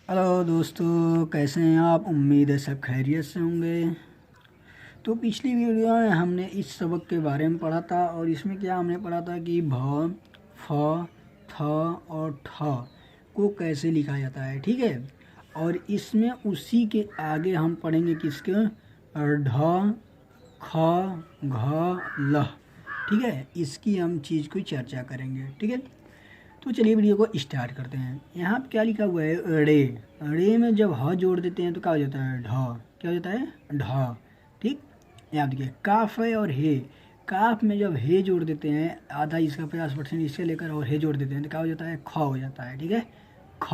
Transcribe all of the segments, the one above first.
Hello दोस्तों, कैसे हैं आप। उम्मीद है सब खैरियत से होंगे। तो पिछली वीडियो में हमने इस सबक के बारे में पढ़ा था और इसमें क्या हमने पढ़ा था कि भ, फ, थ और ठ को कैसे लिखा जाता है। ठीक है। और इसमें उसी के आगे हम पढ़ेंगे किसके, ढ, ख, घ, ल। ठीक है, इसकी हम चीज़ को चर्चा करेंगे। ठीक है, तो चलिए वीडियो को स्टार्ट करते हैं। यहाँ पे क्या लिखा हुआ है, रे। रे में जब ह जोड़ देते हैं तो क्या हो जाता है, ढ। क्या हो जाता है, ढ। ठीक। यहाँ देखिए काफ है और हे। काफ में जब हे जोड़ देते हैं, आधा इसका 50% इससे लेकर और हे जोड़ देते हैं तो क्या हो जाता है, ख हो जाता है। ठीक है, ख।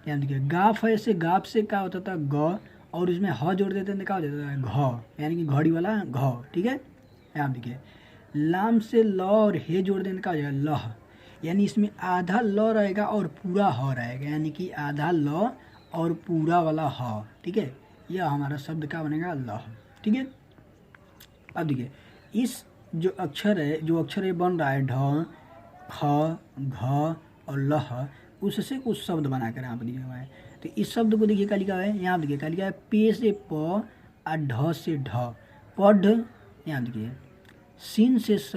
यहाँ देखिए गाफ है, से गाफ से क्या होता था, ग। और उसमें ह जोड़ देते हैं तो क्या हो जाता है, घ, यानी कि घड़ी वाला घ। ठीक है। यहाँ देखिए लाम से ल और हे जोड़ देने का हो जाएगा लह, यानी इसमें आधा ल रहेगा और पूरा ह रहेगा, यानी कि आधा ल और पूरा वाला ह। ठीक है, यह हमारा शब्द क्या बनेगा, लह। ठीक है। अब देखिए इस जो अक्षर है बन रहा है ढ, ख, घ और लह, उससे कुछ शब्द बनाकर यहाँ पर दिया हुआ है। तो इस शब्द को देखिए क्या लिखा है, यहाँ देखिए क्या लिखा है, पे से प और ढ से ढ, पढ़। यहाँ देखिए सीन से स,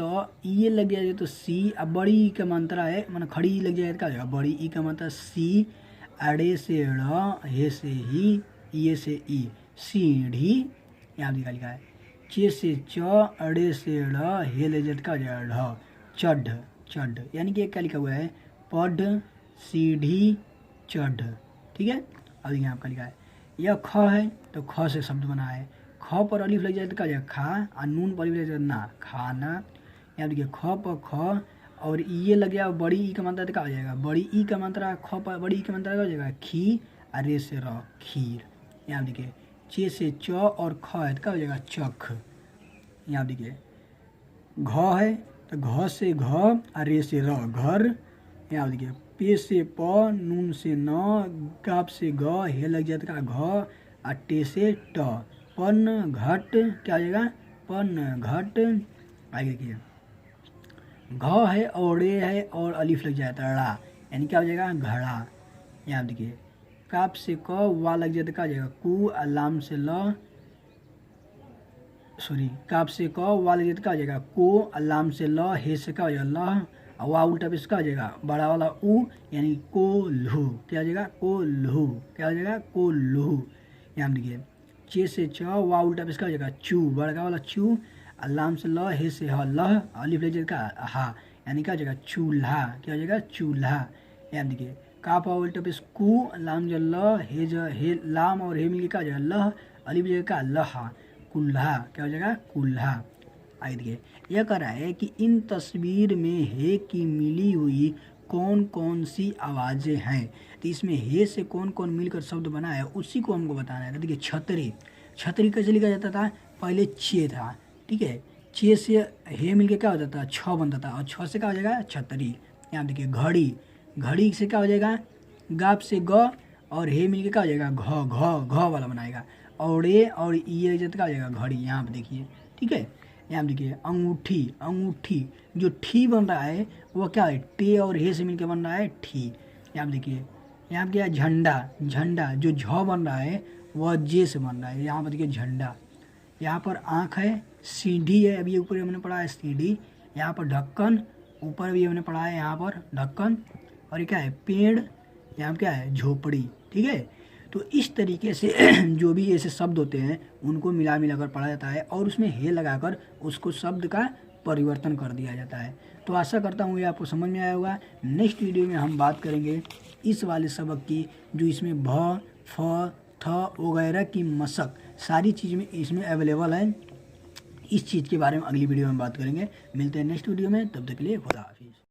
ये लग जाएगा तो सी। अब बड़ी ई का मात्रा है, मतलब खड़ी ई लग जाएगा तो क्या हो जाएगा, बड़ी ई का मात्रा सी। अड़े से ड़, हे से ही, ये से ई, सीढ़ी। यहाँ लिखा लिखा है चे से च, अड़े से ड़, हे ले जाए तो क्या हो जाएगा, ढ, चढ़। चढ़ यानी कि क्या लिखा हुआ है, पढ़, सीढ़ी, चढ़। ठीक है। अब यहाँ आपका लिखा है यह ख है तो ख से शब्द बना है। ख पर अलिफ लग जाए तो क्या हो जाएगा, खा। और नून पर अलिफ लग जाए ना, खाना। यहाँ देखिए ख पर ख और ये लग गया बड़ी ई का मात्रा तो क्या हो जाएगा, बड़ी ई का मात्रा ख पर बड़ी ई का मात्रा क्या हो जाएगा, खी। और रे से र, खीर। यहाँ देखिए चे से च और ख है तो क्या हो जाएगा, चख। यहाँ देखिए घ है तो घ से घ और रे से र, घर। यहाँ देखिए पे से प, नून से न, गाप से ग, हे लग जाए तो क्या घ, और टे से ट, पन घट। क्या हो जाएगा, पन घट। आगे देखिए घ है और रे है और अलिफ लग जाता है ड़ा, यानी क्या हो जाएगा, घड़ा। यहाँ देखिए काप से क, वा लग जाए तो क्या हो जाएगा, कु। अलाम से ल, सॉरी काप से क, वा लग जाए तो क्या हो जाएगा, को। अलाम से ल, हे से क्या हो जाएगा, लह। और वाह उल्टा पे इसका हो जाएगा बड़ा वाला ऊ, यानी कोल्हू। क्या हो जाएगा, कोल्हू। क्या हो जाएगा, कोल्हू। यहाँ देखिए चे से च, वाह उल्टा पे इसका हो जाएगा चू, बड़का वाला चू। अल्लाम से ल, हे से ह, लह। अलिफ ले जाएगा हा, यानी क्या हो जाएगा, चूल्हा। क्या हो जाएगा, चूल्हा। यहाँ देखिए काफ उल्टा पे कू, लाम जो ल, हे जो हे, लाम और हे मिलके क्या हो जाएगा, लह। अलिफ जगह लहा, कुल्हा। क्या हो जाएगा, कुल्हा। आगे देखिए यह कह रहा है कि इन तस्वीर में हे की मिली हुई कौन कौन सी आवाज़ें हैं। तो इसमें हे से कौन कौन मिलकर शब्द बना है उसी को हमको बताना है। तो देखिए छतरी। छतरी कैसे लिखा जाता था, पहले चे था। ठीक है, चे से हे मिलके क्या हो जाता था, छ बनता था, और छ से क्या हो जाएगा, छतरी। यहाँ देखिए घड़ी। घड़ी से क्या हो जाएगा, गाप से ग और हे मिलके क्या हो जाएगा, घ। घ घ वाला बनाएगा और ए और ये क्या हो जाएगा, घड़ी। यहाँ पे देखिए। ठीक है, यहाँ देखिए अंगूठी। अंगूठी जो ठी बन रहा है वो क्या है, टे और हे से मिलकर बन रहा है ठी। यहाँ देखिए यहाँ क्या है, झंडा। झंडा जो झ बन रहा है वह जे से बन रहा है। यहाँ पर देखिए झंडा। यहाँ पर आँख है, सीढ़ी है, अभी ऊपर हमने पढ़ा है सीढ़ी। यहाँ पर ढक्कन, ऊपर भी हमने पढ़ा है यहाँ पर ढक्कन। और ये क्या है, पेड़। यहाँ क्या है, झोपड़ी। ठीक है, तो इस तरीके से जो भी ऐसे शब्द होते हैं उनको मिला मिलाकर पढ़ा जाता है और उसमें हे लगाकर उसको शब्द का परिवर्तन कर दिया जाता है। तो आशा करता हूँ ये आपको समझ में आया होगा। नेक्स्ट वीडियो में हम बात करेंगे इस वाले सबक की, जो इसमें भ, फ, थ वगैरह की मशक सारी चीज़ में इसमें अवेलेबल है। इस चीज़ के बारे में अगली वीडियो में बात करेंगे। मिलते हैं नेक्स्ट वीडियो में, तब तक के लिए खुदा हाफिज़।